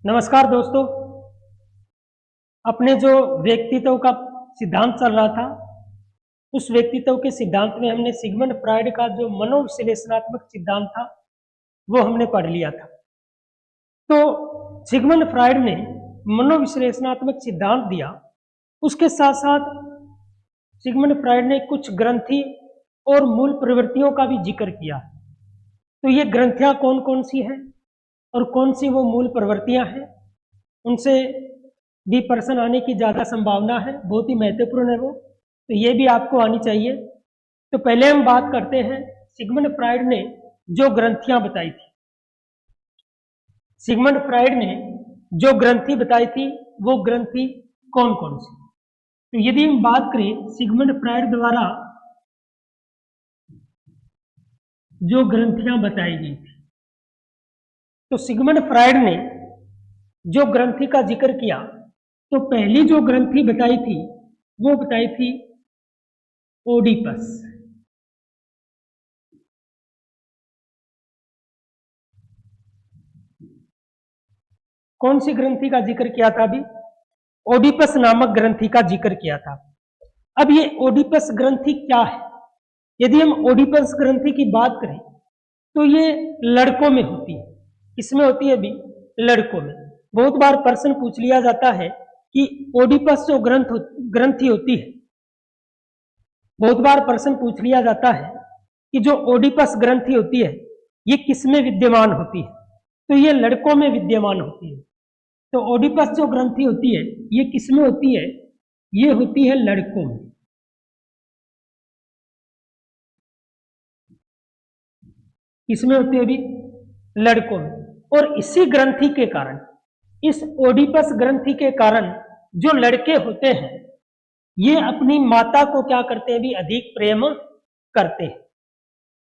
नमस्कार दोस्तों। अपने जो व्यक्तित्व का सिद्धांत चल रहा था, उस व्यक्तित्व के सिद्धांत में हमने सिगमंड फ्रायड का जो मनोविश्लेषणात्मक सिद्धांत था वो हमने पढ़ लिया था। तो सिगमंड फ्रायड ने मनोविश्लेषणात्मक सिद्धांत दिया, उसके साथ साथ सिगमंड फ्रायड ने कुछ ग्रंथि और मूल प्रवृत्तियों का भी जिक्र किया। तो ये ग्रंथियां कौन कौन सी हैं और कौन सी वो मूल प्रवृत्तियां हैं, उनसे डिपर्सन आने की ज़्यादा संभावना है, बहुत ही महत्वपूर्ण है वो, तो ये भी आपको आनी चाहिए। तो पहले हम बात करते हैं सिगमंड फ्रायड ने जो ग्रंथियां बताई थी। सिगमंड फ्रायड ने जो ग्रंथि बताई थी वो ग्रंथि कौन कौन सी। तो यदि हम बात करें सिगमंड फ्रायड द्वारा जो ग्रंथियां बताई गई थी, तो सिगमंड फ्रायड ने जो ग्रंथि का जिक्र किया, तो पहली जो ग्रंथि बताई थी वो बताई थी ओडिपस। कौन सी ग्रंथि का जिक्र किया था अभी? ओडिपस नामक ग्रंथि का जिक्र किया था। अब ये ओडिपस ग्रंथि क्या है? यदि हम ओडिपस ग्रंथि की बात करें तो ये लड़कों में होती है। किसमें होती है अभी? लड़कों में। बहुत बार प्रश्न पूछ लिया जाता है कि ओडिपस जो ग्रंथि होती है, बहुत बार प्रश्न पूछ लिया जाता है कि जो ओडिपस ग्रंथि होती है ये किसमें विद्यमान होती है? तो ये लड़कों में विद्यमान होती है। तो ओडिपस जो ग्रंथि होती है ये किसमें होती है? ये होती है लड़कों में। किसमें होती है अभी? लड़कों में। और इसी ग्रंथि के कारण, इस ओडिपस ग्रंथि के कारण जो लड़के होते हैं ये अपनी माता को क्या करते हैं? भी अधिक प्रेम करते हैं।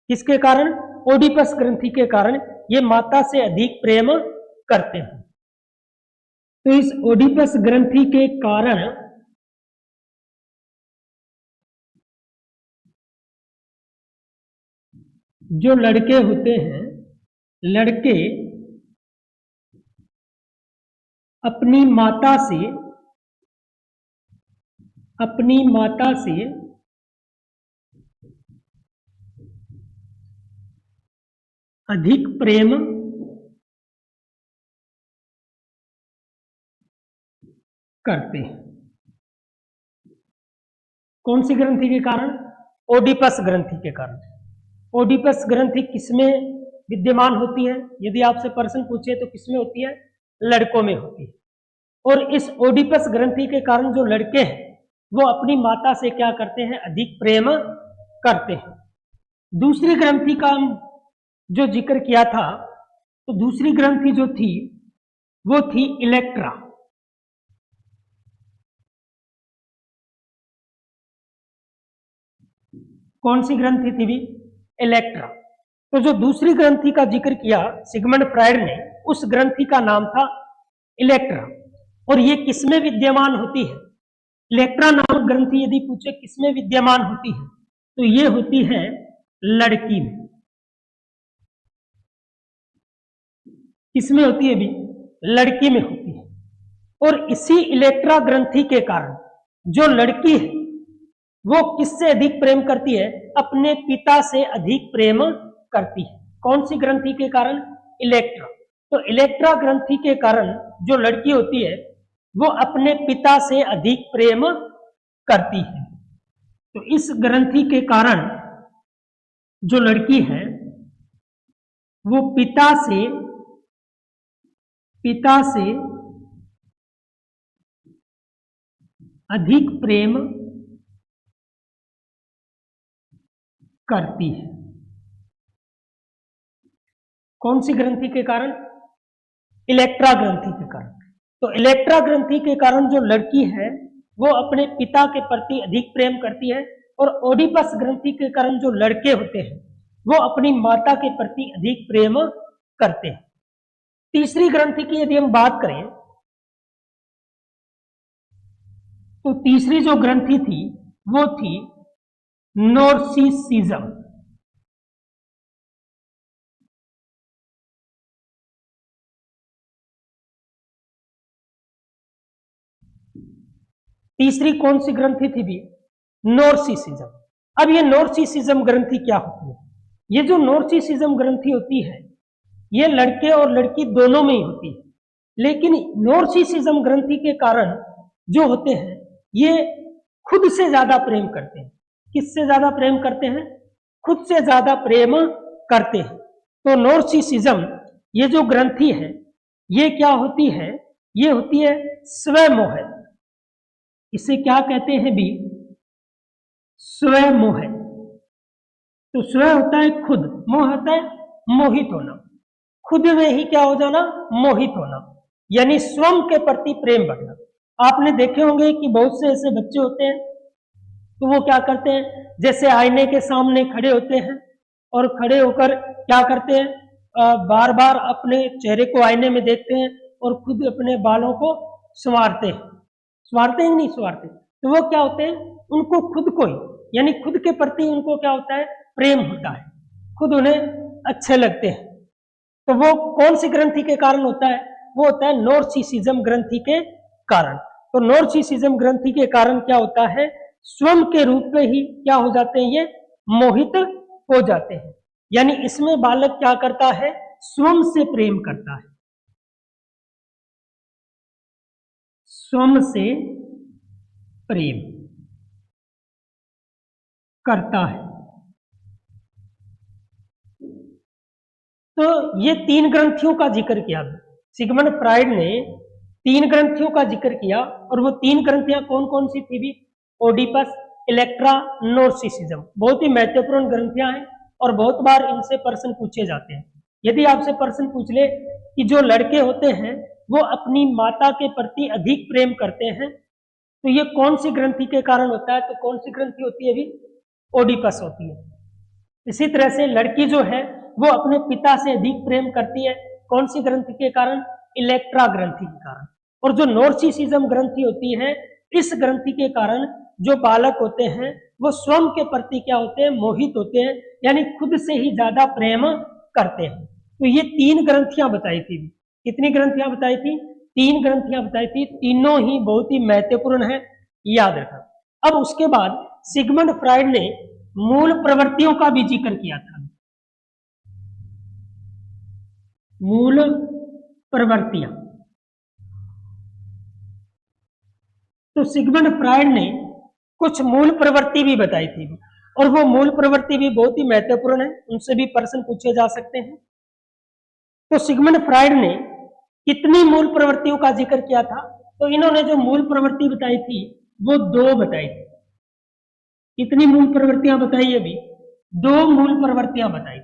किसके कारण? ओडिपस ग्रंथि के कारण ये माता से अधिक प्रेम करते हैं। तो इस ओडिपस ग्रंथि के कारण जो लड़के होते हैं, लड़के अपनी माता से अधिक प्रेम करते हैं। कौन सी ग्रंथि के कारण? ओडिपस ग्रंथि के कारण। ओडिपस ग्रंथि किसमें विद्यमान होती है? यदि आपसे प्रश्न पूछे तो किसमें होती है? लड़कों में होती है। और इस ओडिपस ग्रंथि के कारण जो लड़के हैं वो अपनी माता से क्या करते हैं? अधिक प्रेम करते हैं। दूसरी ग्रंथि का जो जिक्र किया था, तो दूसरी ग्रंथि जो थी वो थी इलेक्ट्रा। कौन सी ग्रंथि थी भी? इलेक्ट्रा। तो जो दूसरी ग्रंथि का जिक्र किया सिगमंड फ्रायड ने, उस ग्रंथि का नाम था इलेक्ट्रा। और ये किसमें विद्यमान होती है? इलेक्ट्रा नामक ग्रंथि यदि पूछे किसमें विद्यमान होती है, तो ये होती है लड़की में। किसमें होती है भी? लड़की में होती है। और इसी इलेक्ट्रा ग्रंथि के कारण जो लड़की है वो किससे अधिक प्रेम करती है? अपने पिता से अधिक प्रेम करती है। कौन सी ग्रंथि के कारण? इलेक्ट्रा। तो इलेक्ट्रा ग्रंथि के कारण जो लड़की होती है वो अपने पिता से अधिक प्रेम करती है। तो इस ग्रंथि के कारण जो लड़की है वो पिता से अधिक प्रेम करती है। कौन सी ग्रंथि के कारण? इलेक्ट्रा ग्रंथि के कारण। तो इलेक्ट्रा ग्रंथि के कारण जो लड़की है वो अपने पिता के प्रति अधिक प्रेम करती है। और ओडिपस ग्रंथि के कारण जो लड़के होते हैं वो अपनी माता के प्रति अधिक प्रेम करते हैं। तीसरी ग्रंथि की यदि हम बात करें, तो तीसरी जो ग्रंथि थी वो थी नोर्सिसिज्म। तीसरी कौन सी ग्रंथि थी भी? नोर्सिसिज्म। अब ये नोर्सिसिज्म ग्रंथि क्या होती है? ये जो नोर्सिसिज्म ग्रंथि होती है ये लड़के और लड़की दोनों में ही होती है, लेकिन नोर्सिसिज्म ग्रंथि के कारण जो होते हैं ये खुद से ज्यादा प्रेम करते हैं। किससे ज्यादा प्रेम करते हैं? खुद से ज्यादा प्रेम करते हैं। तो नोर्सिसिज्म ये जो ग्रंथि है ये क्या होती है? ये होती है स्वमोह। इसे क्या कहते हैं भी? स्वमोह। तो स्व होता है खुद, मोह होता है मोहित होना, खुद में ही क्या हो जाना? मोहित होना, यानी स्वयं के प्रति प्रेम बढ़ना। आपने देखे होंगे कि बहुत से ऐसे बच्चे होते हैं तो वो क्या करते हैं, जैसे आईने के सामने खड़े होते हैं और खड़े होकर क्या करते हैं, बार बार अपने चेहरे को आईने में देखते हैं और खुद अपने बालों को संवारते हैं। संवारते हैं नहीं संवारते? तो वो क्या होते हैं, उनको खुद को ही यानी खुद के प्रति उनको क्या होता है? प्रेम होता है, खुद उन्हें अच्छे लगते हैं। तो वो कौन सी ग्रंथि के कारण होता है? वो होता है नोर्सिसिज्म ग्रंथि के कारण। तो नोर्सिसिज्म ग्रंथि के कारण क्या होता है? स्वयं के रूप में ही क्या हो जाते हैं? ये मोहित हो जाते हैं। यानी इसमें बालक क्या करता है? स्वयं से प्रेम करता है, स्वयं से प्रेम करता है। तो ये तीन ग्रंथियों का जिक्र किया, सिगमंड फ्राइड ने तीन ग्रंथियों का जिक्र किया, और वो तीन ग्रंथियां कौन कौन सी थी भी? Oedipus, Electra, narcissism. बहुत ही महत्वपूर्ण ग्रंथियां हैं और बहुत बार इनसे प्रश्न पूछे जाते हैं। यदि आपसे प्रश्न पूछ ले कि जो लड़के होते हैं वो अपनी माता के प्रति अधिक प्रेम करते हैं तो ये कौन सी ग्रंथि के कारण होता है? तो कौन सी ग्रंथि होती है भी? ओडिपस होती है। इसी तरह से लड़की जो है वो अपने पिता से अधिक प्रेम करती है, कौन सी ग्रंथि के कारण? इलेक्ट्रा ग्रंथि के कारण। और जो नोर्सिसिज्म ग्रंथि होती है, इस ग्रंथि के कारण जो बालक होते हैं वो स्वयं के प्रति क्या होते हैं? मोहित होते हैं, यानी खुद से ही ज्यादा प्रेम करते हैं। तो ये तीन ग्रंथियां बताई थी। कितनी ग्रंथियां बताई थी? तीन ग्रंथियां बताई थी। तीनों ही बहुत ही महत्वपूर्ण है, याद रखना। अब उसके बाद सिगमंड फ्राइड ने मूल प्रवृत्तियों का भी जिक्र किया था। मूल प्रवृत्तियां। तो सिगमंड फ्राइड ने कुछ मूल प्रवृत्ति भी बताई थी, और वो मूल प्रवृत्ति भी बहुत ही महत्वपूर्ण है, उनसे भी प्रश्न पूछे जा सकते हैं। तो सिगमंड फ्राइड ने कितनी मूल प्रवृत्तियों का जिक्र किया था? तो इन्होंने जो मूल प्रवृत्ति बताई थी वो दो बताई थी। कितनी मूल प्रवृत्तियां बताई? अभी दो मूल प्रवृत्तियां बताई।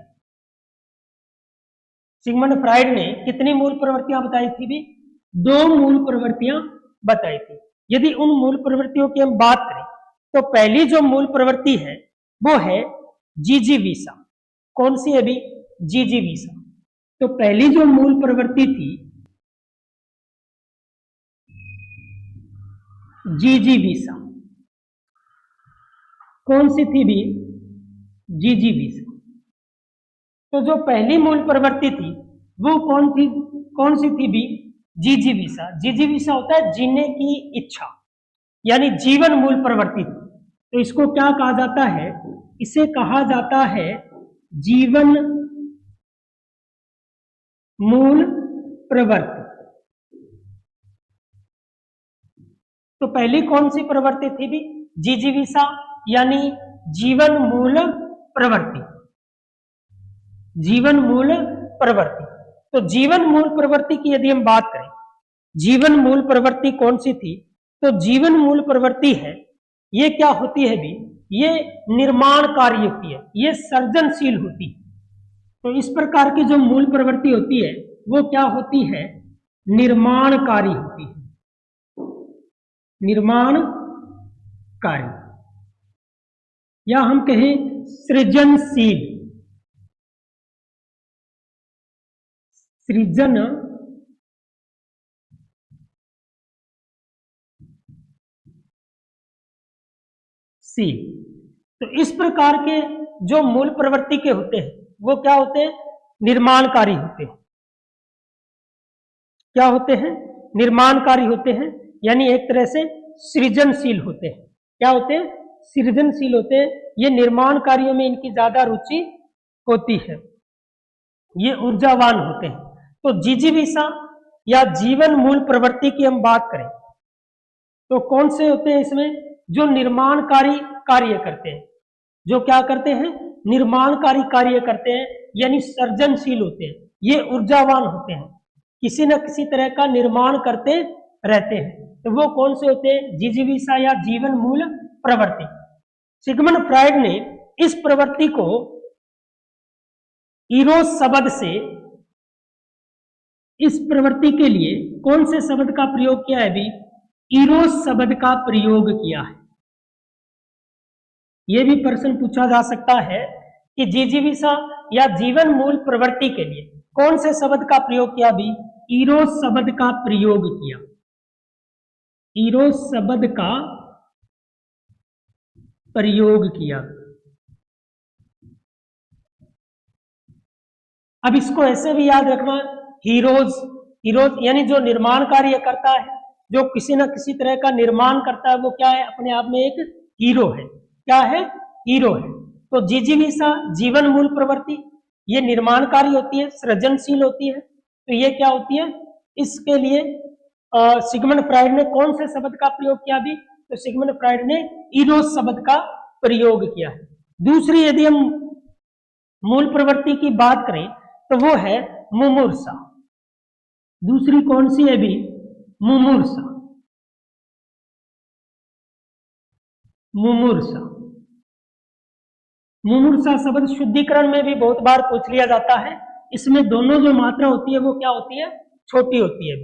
सिगमंड फ्राइड ने कितनी मूल प्रवृत्तियां बताई थी भी? दो मूल प्रवृत्तियां बताई थी। यदि उन मूल प्रवृत्तियों की हम बात करें तो पहली जो मूल प्रवृत्ति है वो है जिजीविसा। कौन सी है भी? जिजीविसा। तो पहली जो मूल प्रवृत्ति थी जिजीविसा, कौन सी थी भी? जिजीविसा। तो जो पहली मूल प्रवृत्ति थी वो कौन थी? कौन सी थी भी? जिजीविसा। जिजीविसा होता है जीने की इच्छा, यानी जीवन मूल प्रवृत्ति थी। तो इसको क्या कहा जाता है? इसे कहा जाता है जीवन मूल प्रवृत्ति। तो पहली कौन सी प्रवृत्ति थी भी? जिजीविसा, यानी जीवन मूल प्रवृत्ति। जीवन मूल प्रवृत्ति। तो जीवन मूल प्रवृत्ति की यदि हम बात करें, जीवन मूल प्रवृत्ति कौन सी थी? तो जीवन मूल प्रवृत्ति है, ये क्या होती है भी? ये निर्माणकारी होती है, ये सृजनशील होती है। तो इस प्रकार की जो मूल प्रवृत्ति होती है वो क्या होती है? निर्माणकारी होती है। निर्माणकारी, या हम कहें सृजनशील। सृजनशील। तो इस प्रकार के जो मूल प्रवृत्ति के होते हैं वो क्या होते हैं? निर्माणकारी होते हैं। क्या होते हैं? निर्माणकारी होते हैं, यानी एक तरह से सृजनशील होते हैं। क्या होते हैं? सृजनशील होते हैं। ये निर्माण कार्यों में इनकी ज्यादा रुचि होती है। ये ऊर्जावान होते हैं। तो जिजीविषा या जीवन मूल प्रवृत्ति की हम बात करें तो कौन से होते हैं इसमें? जो निर्माणकारी कार्य करते हैं। जो क्या करते हैं? निर्माणकारी कार्य करते हैं, यानी सृजनशील होते हैं। ये ऊर्जावान होते हैं, किसी न किसी तरह का निर्माण करते रहते हैं। तो वो कौन से होते हैं? जिजीविषा या जीवन मूल प्रवृत्ति। सिगमंड फ्राइड ने इस प्रवृत्ति को इरोस शब्द से, इस प्रवृत्ति के लिए कौन से शब्द का प्रयोग किया है? भी इरोस शब्द का प्रयोग किया है। यह भी प्रश्न पूछा जा सकता है कि जिजीविषा या जीवन मूल प्रवृत्ति के लिए कौन से शब्द का प्रयोग किया? भी इरोस शब्द का प्रयोग किया। इरोस शब्द का प्रयोग किया। अब इसको ऐसे भी याद रखना, हीरोज, हीरोज यानी जो निर्माण कार्य करता है, जो किसी न किसी तरह का निर्माण करता है, वो क्या है? अपने आप में एक हीरो है। क्या है? हीरो है। तो जिजीविषा जीवन मूल प्रवृत्ति ये निर्माणकारी होती है, सृजनशील होती है। तो ये क्या होती है? इसके लिए सिगमंड फ्राइड ने कौन से शब्द का प्रयोग किया? भी तो सिगमंड फ्राइड ने इरोस शब्द का प्रयोग किया है। दूसरी यदि हम मूल प्रवृत्ति की बात करें तो वो है मुमूर्षा। दूसरी कौन सी है? भी मुमूर्षा। मुमूर्षा, मुमूर्षा शब्द शुद्धिकरण में भी बहुत बार पूछ लिया जाता है। इसमें दोनों जो मात्रा होती है वो क्या होती है? छोटी होती है।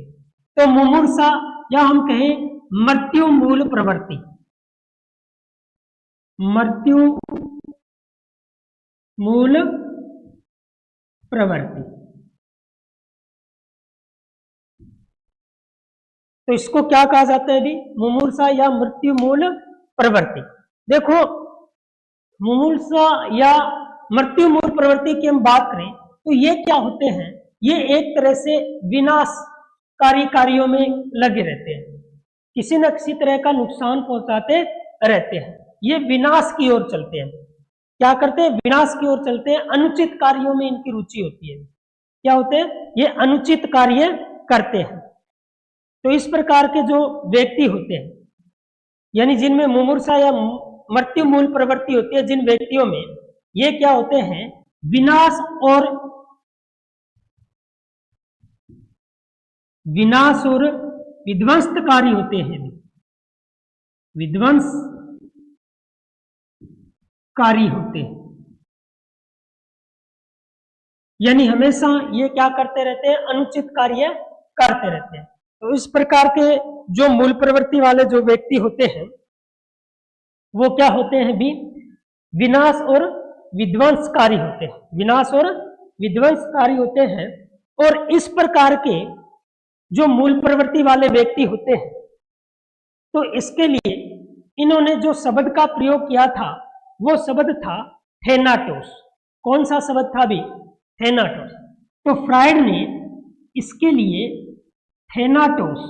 तो मुमूर्षा या हम कहें मृत्यु मूल प्रवृत्ति, मृत्यु मूल प्रवृत्ति। तो इसको क्या कहा जाता है? भी मुमूर्षा या मृत्यु मूल प्रवृत्ति। देखो, मुमूर्षा या मृत्यु मूल प्रवृत्ति की हम बात करें तो ये क्या होते हैं? ये एक तरह से विनाशकारी कार्यों में लगे रहते हैं, किसी न किसी तरह का नुकसान पहुंचाते रहते हैं। ये विनाश की ओर चलते हैं। क्या करते हैं? विनाश की ओर चलते हैं। अनुचित कार्यों में इनकी रुचि होती है। क्या होते हैं? ये अनुचित कार्य करते हैं। तो इस प्रकार के जो व्यक्ति होते हैं, यानी जिनमें मुमूर्षा या मृत्यु मूल प्रवृत्ति होती है, जिन व्यक्तियों में ये क्या होते हैं? विनाश और विध्वंसकारी होते हैं। विध्वंसकारी होते हैं, यानी हमेशा ये क्या करते रहते हैं? अनुचित कार्य करते रहते हैं। तो इस प्रकार के जो मूल प्रवृत्ति वाले जो व्यक्ति होते हैं वो क्या होते हैं? भी विनाश और विध्वंसकारी होते हैं। विनाश और विध्वंसकारी होते हैं। और इस प्रकार के जो मूल प्रवृत्ति वाले व्यक्ति होते हैं, तो इसके लिए इन्होंने जो शब्द का प्रयोग किया था वो शब्द था थेनाटोस। कौन सा शब्द था? भी थेनाटोस। तो फ्राइड ने इसके लिए थेनाटोस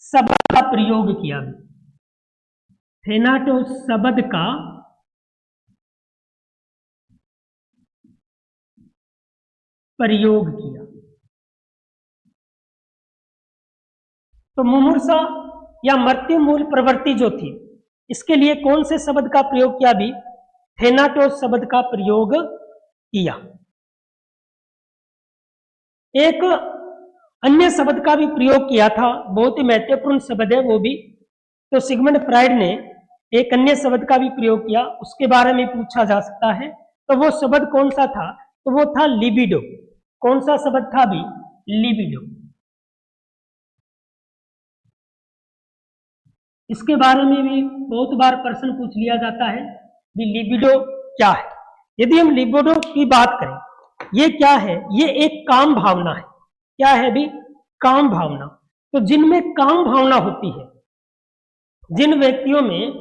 शब्द का प्रयोग किया। थेनाटोस शब्द का प्रयोग किया। तो मुमूर्षा या मृत्यु मूल प्रवृत्ति जो थी, इसके लिए कौन से शब्द का प्रयोग किया? भी थेनाटोस शब्द का प्रयोग किया। एक अन्य शब्द का भी प्रयोग किया था, बहुत ही महत्वपूर्ण शब्द है वो भी। तो सिगमंड फ्राइड ने एक अन्य शब्द का भी प्रयोग किया, उसके बारे में पूछा जा सकता है। तो वो शब्द कौन सा था? तो वो था लिबिडो। कौन सा शब्द था? भी लिबिडो। इसके बारे में भी बहुत बार प्रश्न पूछ लिया जाता है कि लिबिडो क्या है। यदि हम लिबिडो की बात करें, ये क्या है? ये एक काम भावना है। क्या है? भी काम भावना। तो जिनमें काम भावना होती है, जिन व्यक्तियों में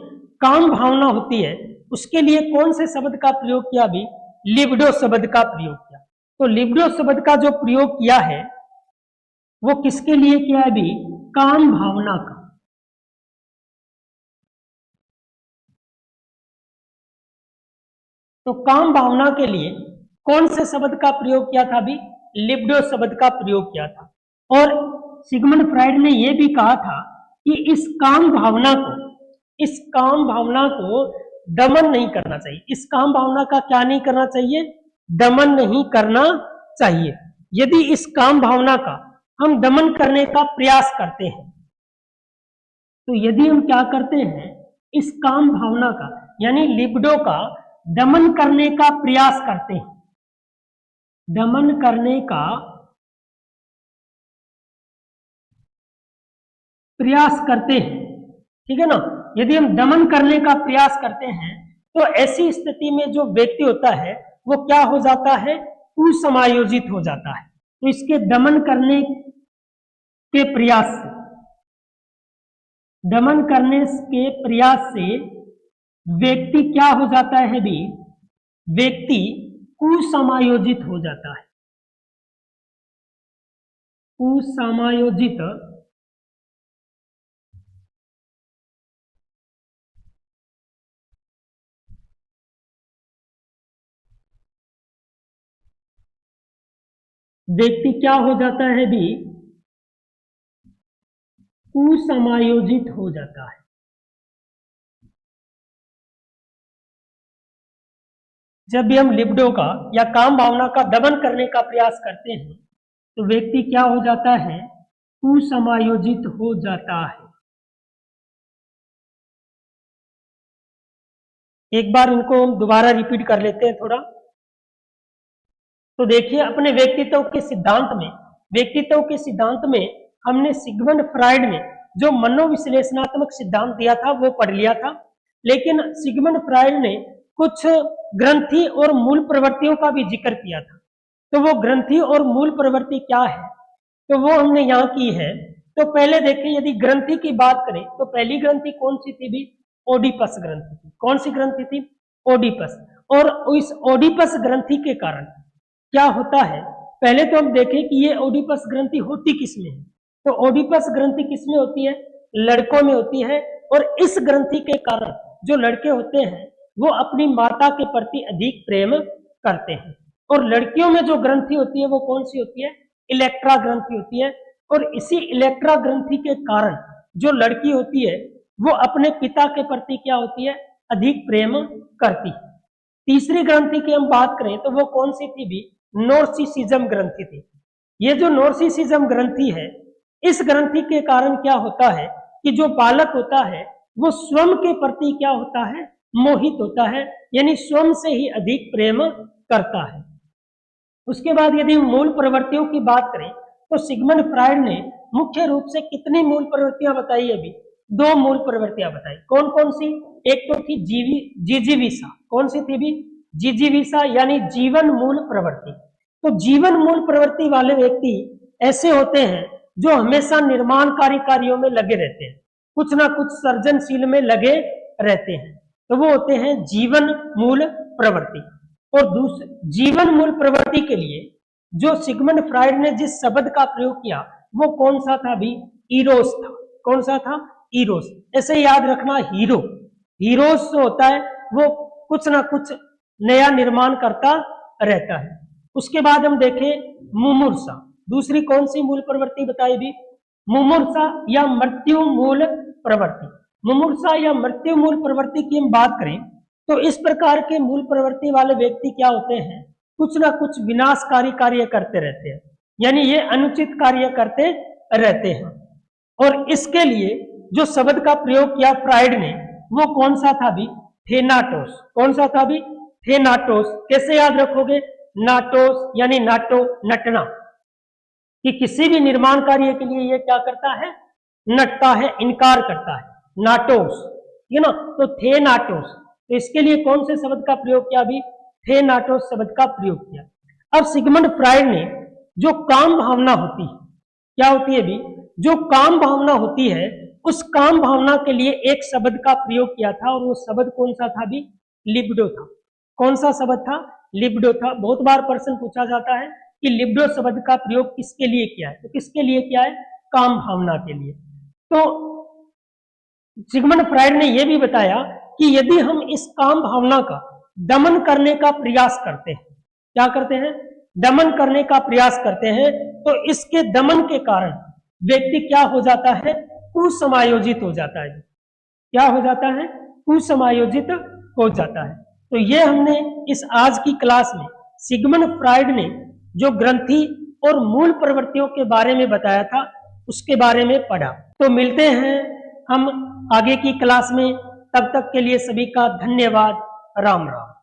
काम भावना होती है, उसके लिए कौन से शब्द का प्रयोग किया? भी लिबिडो शब्द का प्रयोग किया। तो लिबिडो शब्द का जो प्रयोग किया है वो किसके लिए किया है भी? काम भावना का। तो काम भावना के लिए कौन से शब्द का प्रयोग किया था भी? लिबिडो शब्द का प्रयोग किया था। और सिगमंड फ्राइड ने यह भी कहा था कि इस काम भावना को दमन नहीं करना चाहिए। इस काम भावना का क्या नहीं करना चाहिए? दमन नहीं करना चाहिए। यदि इस काम भावना का हम दमन करने का प्रयास करते हैं, तो यदि हम क्या करते हैं, इस काम भावना का यानी लिबिडो का दमन करने का प्रयास करते हैं, दमन करने का प्रयास करते हैं, ठीक है ना। यदि हम दमन करने का प्रयास करते हैं तो ऐसी स्थिति में जो व्यक्ति होता है वो क्या हो जाता है? कुसमायोजित हो जाता है। तो इसके दमन करने के प्रयास से, दमन करने के प्रयास से व्यक्ति क्या हो जाता है भी? व्यक्ति कुसमायोजित हो जाता है। कुसमायोजित व्यक्ति क्या हो जाता है भी? कुसमायोजित हो जाता है। जब भी हम लिबिडो का या काम भावना का दमन करने का प्रयास करते हैं तो व्यक्ति क्या हो जाता है? कुसमायोजित हो जाता है। एक बार इनको हम दोबारा रिपीट कर लेते हैं थोड़ा। तो देखिए, अपने व्यक्तित्व के सिद्धांत में हमने सिगमंड फ्राइड ने जो मनोविश्लेषणात्मक सिद्धांत दिया था वो पढ़ लिया था। लेकिन सिगमंड फ्राइड ने कुछ ग्रंथि और मूल प्रवृत्तियों का भी जिक्र किया था। तो वो ग्रंथि और मूल प्रवृत्ति क्या है, तो वो हमने यहाँ की है। तो पहले देखिए, यदि ग्रंथि की बात करें तो पहली ग्रंथि कौन सी थी भी? ओडिपस ग्रंथि थी। कौन सी ग्रंथि थी? ओडिपस। और इस ओडिपस ग्रंथि के कारण क्या होता है, पहले तो हम देखें कि ये ओडिपस ग्रंथि होती किसमें है। तो ओडिपस ग्रंथि किसमें होती है? लड़कों में होती है। और इस ग्रंथि के कारण जो लड़के होते हैं वो अपनी माता के प्रति अधिक प्रेम करते हैं। और लड़कियों में जो ग्रंथि होती है वो कौन सी होती है? इलेक्ट्रा ग्रंथि होती है। और इसी इलेक्ट्रा ग्रंथि के कारण जो लड़की होती है वो अपने पिता के प्रति क्या होती है? अधिक प्रेम करती है। तीसरी ग्रंथि की हम बात करें तो वो कौन सी थी भी? नोर्सिसिज्म ग्रंथि थी। ये जो नोर्सिसिज्म ग्रंथि है, इस ग्रंथि के कारण क्या होता है कि जो बालक होता है वो स्वयं के प्रति क्या होता है? मोहित होता है, यानी स्वयं से ही अधिक प्रेम करता है। उसके बाद यदि मूल प्रवृत्तियों की बात करें तो सिगमंड फ्राइड ने मुख्य रूप से कितनी मूल प्रवृत्तियां बताई? अभी 2 मूल प्रवृत्तियां बताई। कौन कौन सी? एक तो थी जिजीविसा। कौन सी थी भी? जिजीविसा यानी जीवन मूल प्रवृत्ति। तो जीवन मूल प्रवृत्ति वाले व्यक्ति ऐसे होते हैं जो हमेशा निर्माणकारी कार्यों में लगे रहते हैं, कुछ ना कुछ सर्जनशील में लगे रहते हैं। तो वो होते हैं जीवन मूल प्रवृत्ति। और दूसरे जीवन मूल प्रवृत्ति के लिए जो सिगमंड फ्राइड ने जिस शब्द का प्रयोग किया वो कौन सा था भी? इरोस था। कौन सा था? इरोस। ऐसे याद रखना, हीरोस होता है वो कुछ ना कुछ नया निर्माण करता रहता है। उसके बाद हम देखें मुमूर्षा। दूसरी कौन सी मूल प्रवृत्ति बताई भी? मुमूर्षा या मृत्यु मूल प्रवृत्ति। मुमूर्षा या मृत्यु मूल प्रवृत्ति की हम बात करें तो इस प्रकार के मूल प्रवृत्ति वाले व्यक्ति क्या होते हैं? कुछ ना कुछ विनाशकारी कार्य करते रहते हैं, यानी ये अनुचित कार्य करते रहते हैं। और इसके लिए जो शब्द का प्रयोग किया फ्राइड ने वो कौन सा था भी? थेनाटोस। कौन सा था भी? थेनाटोस। कैसे याद रखोगे? नाटोस यानी नाटो, नटना, कि किसी भी निर्माण कार्य के लिए ये क्या करता है? नटता है, इनकार करता है। नाटोस, ठीक है ना। तो थेनाटोस। तो इसके लिए कौन से शब्द का प्रयोग किया भी? थेनाटोस शब्द का प्रयोग किया। अब सिगमंड फ्राइड ने जो काम भावना होती है, क्या होती है भी? जो काम भावना होती है उस काम भावना के लिए एक शब्द का प्रयोग किया था और वो शब्द कौन सा था भी? लिबिडो था। कौन सा शब्द था? लिबिडो था। बहुत बार प्रश्न पूछा जाता है कि लिबिडो शब्द का प्रयोग किसके लिए किया है, तो किसके लिए किया है? काम भावना के लिए। तो सिगमंड फ्राइड ने यह भी बताया कि यदि हम इस काम भावना का दमन करने का प्रयास करते हैं, क्या करते हैं? दमन करने का प्रयास करते हैं, तो इसके दमन के कारण व्यक्ति क्या हो जाता है? कुसमायोजित हो जाता है। क्या हो जाता है? कुसमायोजित हो जाता है। तो ये हमने इस आज की क्लास में सिगमंड फ्राइड ने जो ग्रंथि और मूल प्रवृत्तियों के बारे में बताया था, उसके बारे में पढ़ा। तो मिलते हैं हम आगे की क्लास में, तब तक के लिए सभी का धन्यवाद। राम राम।